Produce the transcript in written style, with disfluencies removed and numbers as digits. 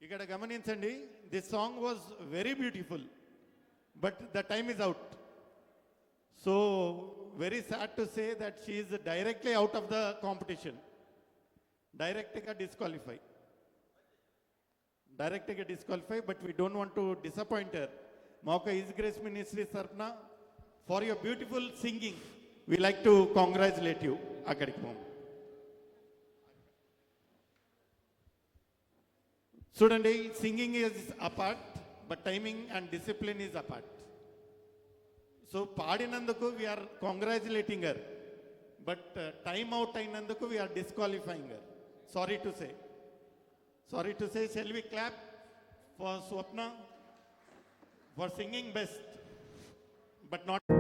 ఇక్కడ గమనించండి, this song was very beautiful, but the time is out. So very sad to say that she is directly out of the competition. డైరెక్ట్గా disqualify, but we don't want to disappoint her. మా ఒక is grace ministries తరఫున for your beautiful singing we like to congratulate you. అక్కడికి పోం. చూడండి, singing is apart, but timing and discipline is apart. So పాడినందుకు we are congratulating her, but time out అయినందుకు we are disqualifying her. Sorry to say. Shall we clap for Swapna for singing best, but not